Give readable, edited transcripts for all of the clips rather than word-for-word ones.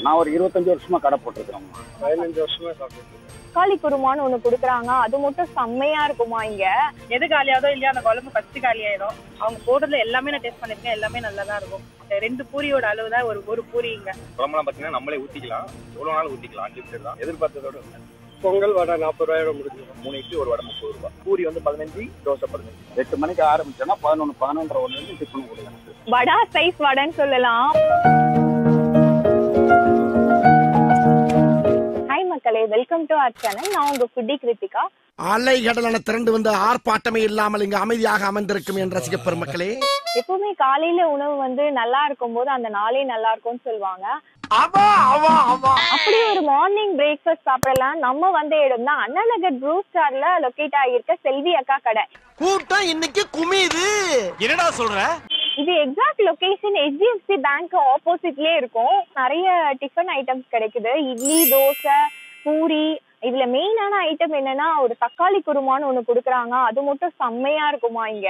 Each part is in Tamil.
நான் ஒரு 25 வருஷமா கடை போட்டிருக்கேன். 15 வருஷமா சாப்பிட்டு தக்காளி குருமான்னு ஒண்ணு குடுக்குறாங்க. அது மட்டும் செம்மையா இருக்குமா இங்க. எது காலியாதோ இல்லையா அந்த குழம்பு ஃபர்ஸ்ட் காலியாயிடும். அவங்க போடுறதுல எல்லாமே நான் டேஸ்ட் பண்ணிருக்கேன். எல்லாமே நல்லா தான் இருக்கும். 2 பூரியோட அளவு தான் ஒரு பூரி இங்க. குழம்புலாம் பாத்தீங்கன்னா நம்மளே ஊத்திக்கலாம். எவ்வளவு நாள் ஊத்திக்கலாம். அன்லிமிட்டட் தான். எதிர்பார்த்ததோட பொங்கல் வடை 40 ரூபாயோட முடிஞ்சிடும். 3 இட்லி ஒரு வடை 30 ரூபாய். பூரி வந்து 15, தோசை 15. 8 மணிக்கு ஆரம்பிச்சேன்னா 11, 11:30 வரைக்கும் டிஃபன் கொடுங்க. வடா சைஸ் வடைன்னு சொல்லலாம். ஹாய் மக்களே, வெல்கம் டு அவர் சேனல். நான் உங்க ஃபுட்டி கிருத்திகா. அலை கடலான திரண்டு வந்து ஆர்ப்பாட்டமே இல்லாமல் இங்கு அமைதியாக அமர்ந்திருக்கும் என் ரசிக பெருமக்களே, எப்பவுமே காலையில உணவு வந்து நல்லா இருக்கும் போது அந்த நாளே நல்லா இருக்கும்னு சொல்லுவாங்க. அப்படி ஒரு மார்னிங் பிரேக்ஃபாஸ்ட் சாப்பிடலாம் நம்ம வந்த இடம் தான் அண்ணா நகர் ப்ளூ ஸ்டார்ல லொகேட் ஆகியிருக்க செல்வி அக்கா கடை. கூட்டம் இன்னைக்கு குமியுது. என்னடா சொல்ற? இது எக்ஸாக்ட் லொகேஷன் HDFC பேங்க் ஆப்போசிட்லயே இருக்கும். நிறைய டிஃபன் ஐட்டம்ஸ் கிடைக்குது. இட்லி, தோசை, பூரி. இதுல மெயினான ஐட்டம் என்னன்னா ஒரு தக்காளி குருமான்னு ஒண்ணு குடுக்குறாங்க. அது மட்டும் செம்மையா இருக்குமா இங்க.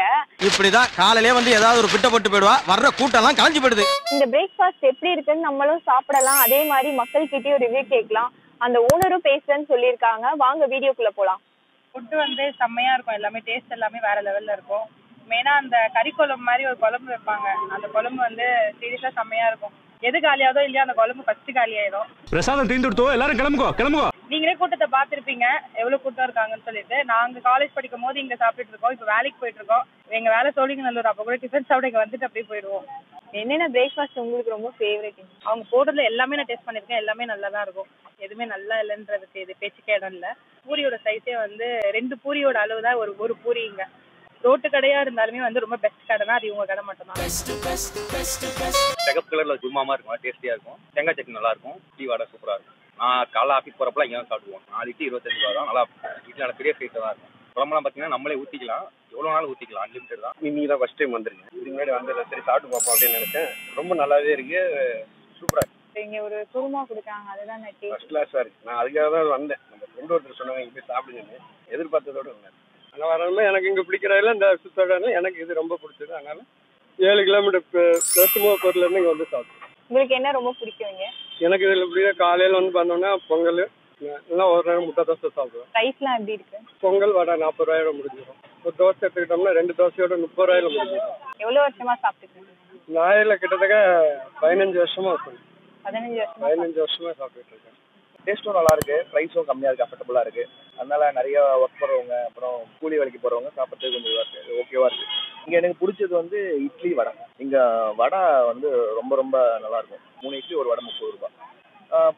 இப்படிதான் காலையிலே வந்து ஏதாவது ஒரு பிட்ட போட்டு போயிடுவா. வர்ற கூட்டம் எல்லாம் கலைஞ்சு போயிடுது. இந்த பிரேக்ஃபாஸ்ட் எப்படி இருக்குன்னு நம்மளும் சாப்பிடலாம். அதே மாதிரி மக்கள் கிட்டயும் ரிவ்யூ கேட்கலாம். அந்த ஓனரும் பேசுறேன்னு சொல்லியிருக்காங்க. வாங்க வீடியோக்குள்ள போலாம். ஃபுட்டு வந்து செம்மையா இருக்கும். எல்லாமே டேஸ்ட் எல்லாமே வேற லெவல்ல இருக்கும். மெயினா அந்த கறி குழம்பு மாதிரி ஒரு குழம்பு வைப்பாங்க. அந்த குழம்பு வந்து சீரியஸா செம்மையா இருக்கும். எது காலியாதோ இல்லையா அந்த குழம்பு ஃபர்ஸ்ட் காலியாயிடும். பிரசாதம் தீந்துடுத்தோ, எல்லாரும் கிளம்புங்க. நீங்களே கூட்டத்தை பார்த்திருப்பீங்க எவ்வளவு கூட்டம் இருக்காங்கன்னு சொல்லிட்டு. நாங்க காலேஜ் படிக்கும் போது இங்க சாப்பிட்டு இருக்கோம். இப்ப வேலைக்கு போயிட்டு இருக்கோம். எங்க வேலை சோழிங்கநல்லூர். அப்ப கூட டிஃபன் சாப்பிட இங்க வந்துட்டு அப்படியே போயிடுவோம். என்னென்ன பிரேக்ஃபாஸ்ட் உங்களுக்கு ரொம்ப ஃபேவரட்? அவங்க போடுறதுல எல்லாமே நான் டேஸ்ட் பண்ணிருக்கேன். எல்லாமே நல்லா தான் இருக்கும். எதுவுமே நல்லா இல்லைன்றதுக்கு இது பேச்சுக்கே இடம் இல்லை. பூரியோட சைஸே வந்து 2 பூரியோட அளவு தான் ஒரு பூரி இங்க. ரோட்டு கடையா இருந்தாலுமே வந்து ரொம்ப பெஸ்ட் கடைனா அது இவங்க கடை மட்டும் தான். சிகப்பு கலர்ல குருமாமா இருக்கும். டேஸ்டியா இருக்கும். தேங்காய் சட்னி நல்லா இருக்கும். டீ வடை சூப்பரா இருக்கும். நான் காலைல ஆஃபீஸ் போறப்பலாம் இங்கே சாப்பிடுவோம். 4 இட்லி 25 ரூபா தான். நல்லா வீட்டில் நல்ல பெரிய சைஸாக தான் இருக்கும். குழம்புலாம் பார்த்தீங்கன்னா நம்மளே ஊற்றிக்கலாம். எவ்வளோ நாள் ஊற்றிக்கலாம். அன்லிமிட்டட் தான். நீங்க தான் ஃபர்ஸ்ட் டைம் வந்துருங்க. இதுக்கு முன்னாடி வந்து சரி சாப்பிட்டு பார்ப்போம் அப்படின்னு நினைச்சேன். ரொம்ப நல்லாவே இருக்கு. சூப்பரா இருக்கு. இங்க ஒரு குருமா கொடுக்குறாங்க. அதுதான் ஃபர்ஸ்ட் கிளாஸா இருக்கு. நான் அதுக்காக தான் வந்தேன். நம்ம ஃப்ரெண்ட் ஒருத்தர் சொன்னாங்க இங்கே போய் சாப்பிடுங்கன்னு. எதிர்பார்த்ததோட வந்தேன். அங்கே வரணுமே எனக்கு இங்கே பிடிக்கிறதில்ல. இந்த சுத்தோட எனக்கு இது ரொம்ப பிடிச்சது. அதனால 7 கிலோமீட்டர் பொருள்ல இருந்து இங்கே வந்து சாப்பிட்டேன். உங்களுக்கு என்ன ரொம்ப பிடிக்குங்க? எனக்கு இதில் இப்படியே காலையில் வந்து பார்த்தோம்னா பொங்கல் எல்லாம் ஒரு நேரம் முட்டை தோசை சாப்பிடுவேன். ப்ரைஸ்லாம் எப்படி இருக்கு? பொங்கல் வடை 40 ரூபாயோட முடிஞ்சிடும். ஒரு தோசை எடுத்துக்கிட்டோம்னா 2 தோசையோட 30 ரூபாயில முடிஞ்சிடும். எவ்வளவு வருஷமா சாப்பிட்டுருக்கீங்க? நான் இதில் கிட்டத்தட்ட 15 வருஷமா இருக்கேன். 15 வருஷமா சாப்பிட்டுட்டு இருக்கேன். டேஸ்ட்டும் நல்லா இருக்கு. ப்ரைஸும் கம்மியாக இருக்கு. அஃபர்டபுளாக இருக்கு. அதனால நிறைய ஒர்க் போகிறவங்க அப்புறம் கூலி வேலைக்கு போகிறவங்க சாப்பிட்றதுக்கு கொஞ்சம் இதாக இருக்கு. ஓகேவா இருக்கு. இங்கே எனக்கு பிடிச்சது வந்து இட்லி வடை. இங்கே வடை வந்து ரொம்ப ரொம்ப நல்லா இருக்கும். 3 இட்லி ஒரு வடை 30 ரூபாய்.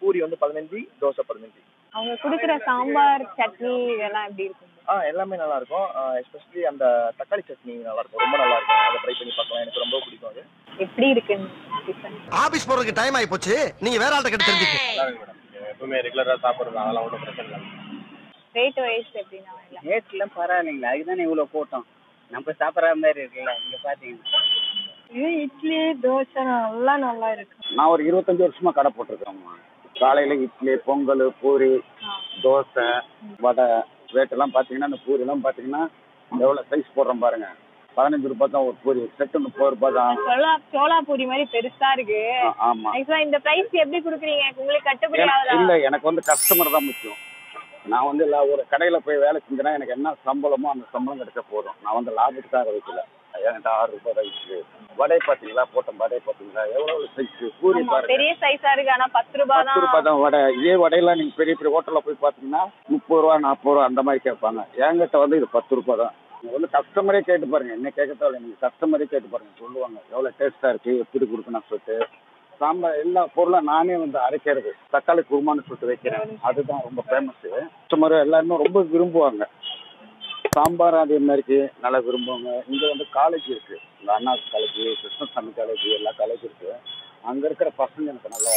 பூரி வந்து 15, தோசை 15. அவங்க குடுக்குற சாம்பார், சட்னி இதெல்லாம் எப்படி இருக்கும்? எல்லாமே நல்லா இருக்கும். எஸ்பெஷலி அந்த தக்காளி சட்னி நல்லா இருக்கும். ரொம்ப நல்லா இருக்கும். அதை ட்ரை பண்ணி பார்க்கலாம். எனக்கு ரொம்ப பிடிக்கும். அது எப்படி இருக்கு? ஆபீஸ் போறதுக்கு டைம் ஆயி போச்சு. நீங்க வேற ஆள்கிட்ட கிட்ட தெரிஞ்சுக்க. எப்பவுமே ரெகுலராக சாப்பிட்றது அதெல்லாம் ஒன்றும் பிரச்சனை இல்லை. ரேட் வைஸ் எப்படின்னா? ரேட்லாம் பரவாயில்லைங்களா. அதுதானே இவ்வளோ கூட்டம். நம்ம சாப்பிட்ற மாதிரி இருக்குல்ல. இங்கே பார்த்தீங்கன்னா இது இட்லி தோசை நல்லா இருக்கு. நான் ஒரு 25 வருஷமா கடை போட்டிருக்கேன். காலையில இட்லி, பொங்கல், பூரி, தோசை, வடை. ரேட்டெல்லாம் பார்த்தீங்கன்னா இந்த பூரியெல்லாம் பார்த்தீங்கன்னா எவ்வளோ சைஸ் போடுறோம் பாருங்க. 15 ரூபாய் தான் ஒரு பூரி. செட்டு 30 ரூபாய் தான். சோளா பூரி மாதிரி பெருசா இருக்கு. ஆமா. இந்த பிரைஸ் எப்படி குடுக்குறீங்க? உங்களுக்கு கட்டுப்படி ஆகுதா? இல்ல, எனக்கு வந்து கஸ்டமர் தான் முக்கியம். நான் வந்து ஒரு கடையில போய் வேலை செஞ்சேன்னா எனக்கு என்ன சம்பளமோ அந்த சம்பளம் கிடைச்சா போதும். நான் வந்து லாபத்துக்காக வைக்கல. என்கிட்ட 6 ரூபாய் தான் இருக்கு. வடை பாத்தீங்களா? போட்டோம் வடை பாத்தீங்களா? எவ்வளவு சைஸ் பூரி பாருங்க. பெரிய சைஸா இருக்கு. ஆனா 10 ரூபாய் தான். 10 ரூபாய் தான் வடை. இதே வடையெல்லாம் நீங்க பெரிய பெரிய ஹோட்டல்ல போய் பாத்தீங்கன்னா 30 ரூபா 40 ரூபா அந்த மாதிரி கேட்பாங்க. என்கிட்ட வந்து இது 10 ரூபாய் தான். நீங்க வந்து கஸ்டமரே கேட்டு பாருங்க. என்ன கேட்கத்தால நீங்க கஸ்டமரே கேட்டு பாருங்க. சொல்லுவாங்க எவ்வளவு டேஸ்டா இருக்கு, எப்படி கொடுக்கணும்னு சொல்லிட்டு. சாம்பார் எல்லா பொருளும் நானே வந்து அரைக்கிறது. தக்காளி குருமான்னு சொல்லிட்டு வைக்கிறேன். அதுதான் ரொம்ப ஃபேமஸ். கஸ்டமர் எல்லாருமே ரொம்ப விரும்புவாங்க. சாம்பார் அதே மாதிரி நல்லா விரும்புவாங்க. இங்க வந்து காலேஜ் இருக்கு. இந்த அண்ணா காலேஜ், கிருஷ்ணசாமி காலேஜ், எல்லா காலேஜ் இருக்கு. அங்க இருக்கிற பசங்க எனக்கு நல்லா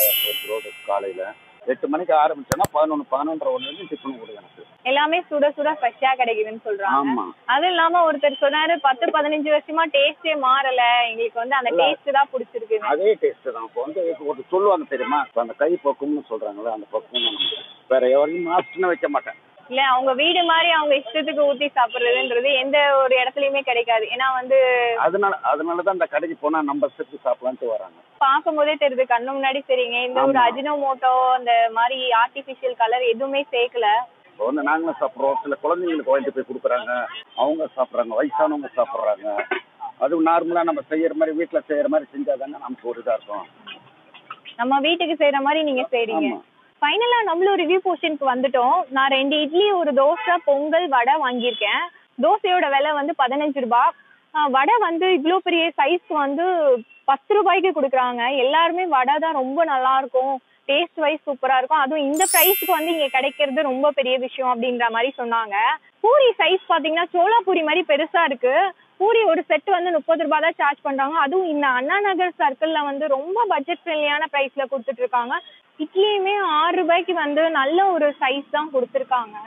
ரோடு காலையில 8 மணிக்கு ஆரம்பிச்சேன்னா 11, 11:30 வரைக்கும் டிஃபன் கொடுங்க. எனக்கு எல்லாமே சுட சுட ஃப்ரெஷ்ஷா கிடைக்குதுன்னு சொல்றாங்க. ஆமா. அது இல்லாம ஒருத்தர் சொன்னாரு 10-15 வருஷமா டேஸ்டே மாறல, எங்களுக்கு வந்து அந்த டேஸ்ட் தான் பிடிச்சிருக்கு. அதே டேஸ்ட் தான். இப்போ வந்து ஒரு சொல்லுவாங்க தெரியுமா, இப்போ அந்த கை பக்குவம்னு சொல்றாங்களே, அந்த பக்குவம் வேற எவரையும் மாஸ்டர்னு வைக்க மாட்டேன். இல்ல அவங்க வீடு மாதிரி அவங்க இஷ்டத்துக்கு ஊத்தி சாப்பிடுறதுன்றது எந்த ஒரு இடத்துலயுமே கிடைக்காது. ஏன்னா வந்து அதனாலதான் அந்த கடைக்கு போனா நம்ம இஷ்டத்துக்கு சாப்பிடலான்ட்டு வராங்க. பார்க்கும் போதே தெரியுது கண்ணு முன்னாடி சரிங்க. இந்த ஒரு அஜினோமோட்டோ அந்த மாதிரி ஆர்டிபிஷியல் கலர் எதுவுமே சேர்க்கல. இப்போ நாங்களும் சாப்பிட்றோம், சில குழந்தைங்களுக்கு வாங்கிட்டு போய் கொடுக்குறாங்க, அவங்க சாப்பிட்றாங்க, வயசானவங்க சாப்பிட்றாங்க. அதுவும் நார்மலா நம்ம செய்யற மாதிரி வீட்டுல செய்யற மாதிரி செஞ்சாதாங்க நமக்கு ஒரு இதா இருக்கும். நம்ம வீட்டுக்கு செய்யற மாதிரி நீங்க செய்றீங்க. ஃபைனலா நம்மளும் ரிவ்யூ போர்ஷனுக்கு வந்துட்டோம். நான் 2 இட்லி, ஒரு தோசை, பொங்கல், வடை வாங்கியிருக்கேன். தோசையோட விலை வந்து 15 ரூபாய். வடை வந்து இவ்வளோ பெரிய சைஸ்க்கு வந்து 10 ரூபாய்க்கு கொடுக்குறாங்க. எல்லாருமே வடை தான் ரொம்ப நல்லா இருக்கும், டேஸ்ட் வைஸ் சூப்பரா இருக்கும், அதுவும் இந்த ப்ரைஸ்க்கு வந்து இங்க கிடைக்கிறது ரொம்ப பெரிய விஷயம் அப்படின்ற மாதிரி சொன்னாங்க. பூரி சைஸ் பாத்தீங்கன்னா சோளா பூரி மாதிரி பெருசா இருக்கு. பூரி ஒரு செட் வந்து 30 ரூபாய் தான் சார்ஜ் பண்றாங்க. அதுவும் இந்த அண்ணா நகர் சர்க்கிள்ல வந்து ரொம்ப பட்ஜெட் ஃப்ரெண்ட்லியான பிரைஸ்ல கொடுத்துட்டு இருக்காங்க. இட்லியுமே 6 ரூபாய்க்கு வந்து நல்ல ஒரு சைஸ் தான் கொடுத்துருக்காங்க.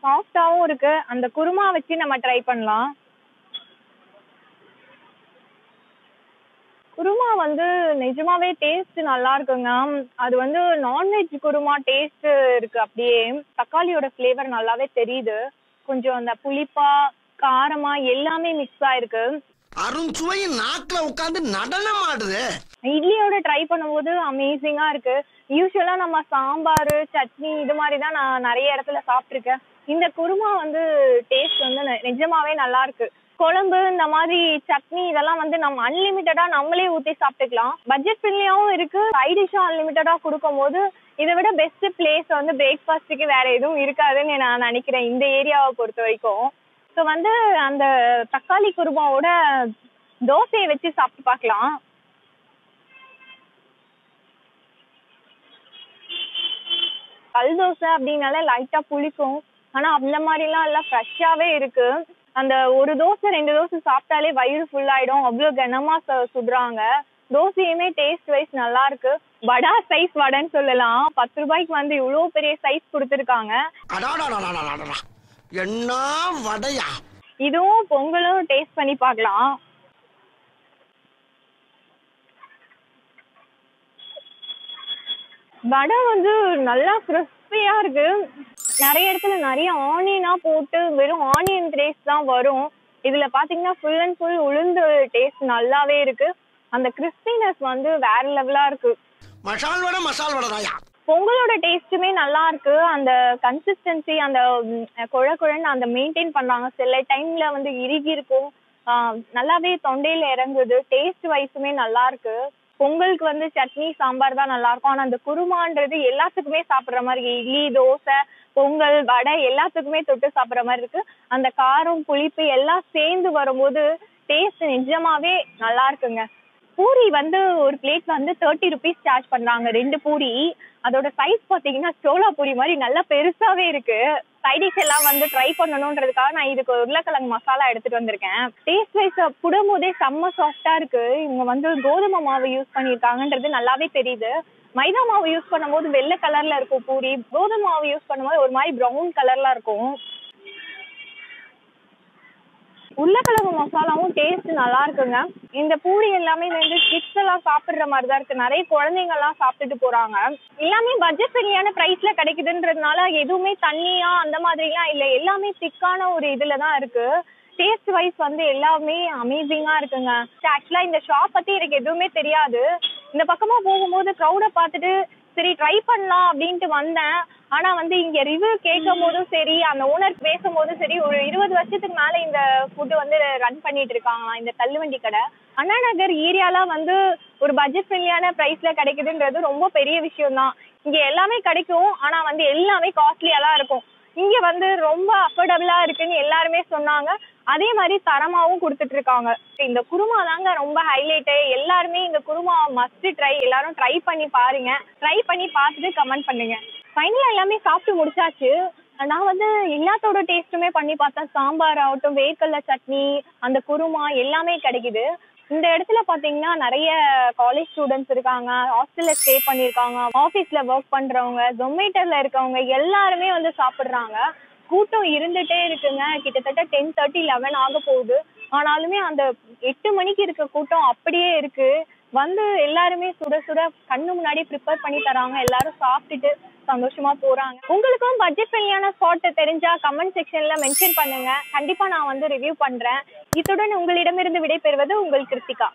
சாஃப்டாவும் இருக்கு. அந்த குருமா வச்சு நம்ம ட்ரை பண்ணலாம். குருமா வந்து நிஜமாவே டேஸ்ட் நல்லா இருக்குங்க. அது வந்து நான்வெஜ் குருமா டேஸ்ட் இருக்கு. அப்படியே தக்காளியோட ஃப்ளேவர் நல்லாவே தெரியுது. கொஞ்சம் அந்த புளிப்பா காரமா எல்லாமே மிக்ஸ் ஆயிருக்கு. அருண்சுவையின் நாக்குல உட்கார்ந்து நடனம் ஆடுது. இட்லியோட ட்ரை பண்ணும்போது அமேசிங்கா இருக்கு. யூஸ்வலா நம்ம சாம்பார், சட்னி இது மாதிரி தான் நான் நிறைய இடத்துல சாப்பிட்டுருக்கேன். இந்த குருமா வந்து டேஸ்ட் வந்து நிஜமாவே நல்லா இருக்கு. குழம்பு இந்த மாதிரி சட்னி இதெல்லாம் வந்து நம்ம அன்லிமிட்டடா நம்மளே ஊற்றி சாப்பிட்டுக்கலாம். பட்ஜெட் ஃப்ரெண்ட்லியாவும் இருக்கு. சைட் டிஷ்ஷும் அன்லிமிட்டடா கொடுக்கும் போது இதை விட பெஸ்ட் பிளேஸ் வந்து பிரேக்ஃபாஸ்ட்டுக்கு வேற எதுவும் இருக்காதுன்னு நான் நினைக்கிறேன் இந்த ஏரியாவை பொறுத்த வரைக்கும். ஸோ வந்து அந்த தக்காளி குருமாவோட தோசையை வச்சு சாப்பிட்டு பார்க்கலாம். கல் தோசை அப்படின்னால லைட்டா புளிக்கும். ஆனா அந்த மாதிரிலாம் எல்லாம் ஃப்ரெஷ்ஷாவே இருக்கு. அந்த ஒரு தோசை 2 தோசை சாப்பிட்டாலே வயிறு ஃபுல் ஆயிடும். அவ்வளோ கனமா சுடுறாங்க. தோசையுமே டேஸ்ட் வைஸ் நல்லா இருக்கு. வடா சைஸ் வடைன்னு சொல்லலாம். 10 ரூபாய்க்கு வந்து இவ்வளோ பெரிய சைஸ் கொடுத்துருக்காங்க. என்ன வடையா? இதுவும் பொங்கலும் டேஸ்ட் பண்ணி பார்க்கலாம். வடை வந்து நல்லா கிறிஸ்பியா இருக்கு. நிறைய இடத்துல நிறைய ஆனியனா போட்டு வெறும் ஆனியன் டேஸ்ட் தான் வரும். இதுல பாத்தீங்கன்னா ஃபுல் அண்ட் ஃபுல் உளுந்து டேஸ்ட் நல்லாவே இருக்கு. அந்த கிறிஸ்பினஸ் வந்து வேற லெவலா இருக்கு. மசால் வடை மசால் வடை தாயா. பொங்கலோட டேஸ்ட்டுமே நல்லா இருக்கு. அந்த கன்சிஸ்டன்சி அந்த குழன்னு அந்த மெயின்டைன் பண்ணாங்க. சில டைம்ல வந்து இறுகி இருக்கும், நல்லாவே தொண்டையில இறங்குது. டேஸ்ட் வைஸுமே நல்லா இருக்கு. பொங்கலுக்கு வந்து சட்னி சாம்பார் தான் நல்லா இருக்கும். ஆனா அந்த குருமான்றது எல்லாத்துக்குமே சாப்பிட்ற மாதிரி, இட்லி தோசை பொங்கல் வடை எல்லாத்துக்குமே தொட்டு சாப்பிட்ற மாதிரி இருக்கு. அந்த காரம் புளிப்பு எல்லாம் சேர்ந்து வரும்போது டேஸ்ட் நிஜமாவே நல்லா இருக்குங்க. பூரி வந்து ஒரு பிளேட் வந்து 30 ருபீஸ் சார்ஜ் பண்றாங்க 2 பூரி. அதோட சைஸ் பாத்தீங்கன்னா சோளா பூரி மாதிரி நல்லா பெருசாவே இருக்கு. சைடிஷ் எல்லாம் வந்து ட்ரை பண்ணணும்ன்றதுக்காக நான் இதுக்கு உருளைக்கிழங்கு மசாலா எடுத்துட்டு வந்திருக்கேன். டேஸ்ட் வைஸ் புடும் போதே செம்ம சாஃப்டா இருக்கு. இவங்க வந்து கோதுமை மாவு யூஸ் பண்ணிருக்காங்கன்றது நல்லாவே தெரியுது. மைதா மாவு யூஸ் பண்ணும்போது வெள்ளை கலர்ல இருக்கும் பூரி. கோதுமை மாவு யூஸ் பண்ணும்போது ஒரு மாதிரி ப்ரௌன் கலர்ல இருக்கும். உருளைக்கிழங்கு மசாலாவும் டேஸ்ட் நல்லா இருக்குங்க. இந்த பூரி எல்லாமே வந்து கிட்ஸ் எல்லாம் சாப்பிடுற மாதிரி தான் இருக்கு. நிறைய குழந்தைங்க எல்லாம் சாப்பிட்டுட்டு போறாங்க. எல்லாமே பட்ஜெட் ஃப்ரெண்ட்லியான பிரைஸ்ல கிடைக்குதுன்றதுனால எதுவுமே தண்ணியா அந்த மாதிரிலாம் இல்லை. எல்லாமே திக்கான ஒரு இதுல தான் இருக்கு. டேஸ்ட் வைஸ் வந்து எல்லாமே அமேசிங்கா இருக்குங்க. ஆக்சுவலா இந்த ஷாப் பத்தி எனக்கு எதுவுமே தெரியாது. இந்த பக்கமா போகும்போது க்ரௌட பார்த்துட்டு சரி ட்ரை பண்ணலாம் அப்படின்ட்டு வந்தேன். ஆனா வந்து இங்க ரிவ்யூ கேட்கும் போதும் சரி, அந்த ஓனர் பேசும்போதும் சரி, ஒரு 20 வருஷத்துக்கு மேல இந்த ஃபுட் வந்து ரன் பண்ணிட்டு இருக்காங்களாம் இந்த தள்ளுவண்டி கடை. அண்ணா நகர் ஏரியாலாம் வந்து ஒரு பட்ஜெட் ஃப்ரெண்ட்லியான பிரைஸ்ல கிடைக்குதுன்றது ரொம்ப பெரிய விஷயம் தான். இங்க எல்லாமே கிடைக்கும், ஆனா வந்து எல்லாமே காஸ்ட்லியா தான் இருக்கும். இங்க வந்து ரொம்ப அஃபோர்டபுளா இருக்குன்னு எல்லாருமே சொன்னாங்க. அதே மாதிரி தரமாவும் கொடுத்துட்டு இருக்காங்க. இந்த குருமா தாங்க ரொம்ப ஹைலைட்டு. எல்லாருமே இந்த குருமா மஸ்ட் ட்ரை. எல்லாரும் ட்ரை பண்ணி பாருங்க. ட்ரை பண்ணி பார்த்துட்டு கமெண்ட் பண்ணுங்க. ஃபைனலா எல்லாமே சாப்பிட்டு முடிச்சாச்சு. நான் வந்து எல்லாத்தோட டேஸ்ட்டுமே பண்ணி பார்த்தேன். சாம்பார் ஆகட்டும், வேர்க்கடலை சட்னி, அந்த குருமா எல்லாமே கிடைக்குது. இந்த இடத்துல பாத்தீங்கன்னா நிறைய காலேஜ் ஸ்டூடெண்ட்ஸ் இருக்காங்க, ஹாஸ்டல்ல ஸ்டே பண்ணிருக்காங்க, ஆபீஸ்ல ஒர்க் பண்றவங்க, ஜொமேட்டோல இருக்கவங்க எல்லாருமே வந்து சாப்பிடுறாங்க. கூட்டம் இருந்துட்டே இருக்குங்க. கிட்டத்தட்ட 10:30 11 ஆக போகுது. ஆனாலுமே அந்த 8 மணிக்கு இருக்க கூட்டம் அப்படியே இருக்கு. வந்து எல்லாருமே சுட சுட கண்ணு முன்னாடி ப்ரிப்பேர் பண்ணி தராங்க. எல்லாரும் சாப்பிட்டுட்டு சந்தோஷமா போறாங்க. உங்களுக்கும் பட்ஜெட் ஃப்ரெண்ட்லியான ஸ்பாட் தெரிஞ்சா கமெண்ட் செக்ஷன்ல மென்ஷன் பண்ணுங்க. கண்டிப்பா நான் வந்து ரிவ்யூ பண்றேன். இத்துடன் உங்களிடமிருந்து விடைபெறுவது உங்கள் கிருத்திகா.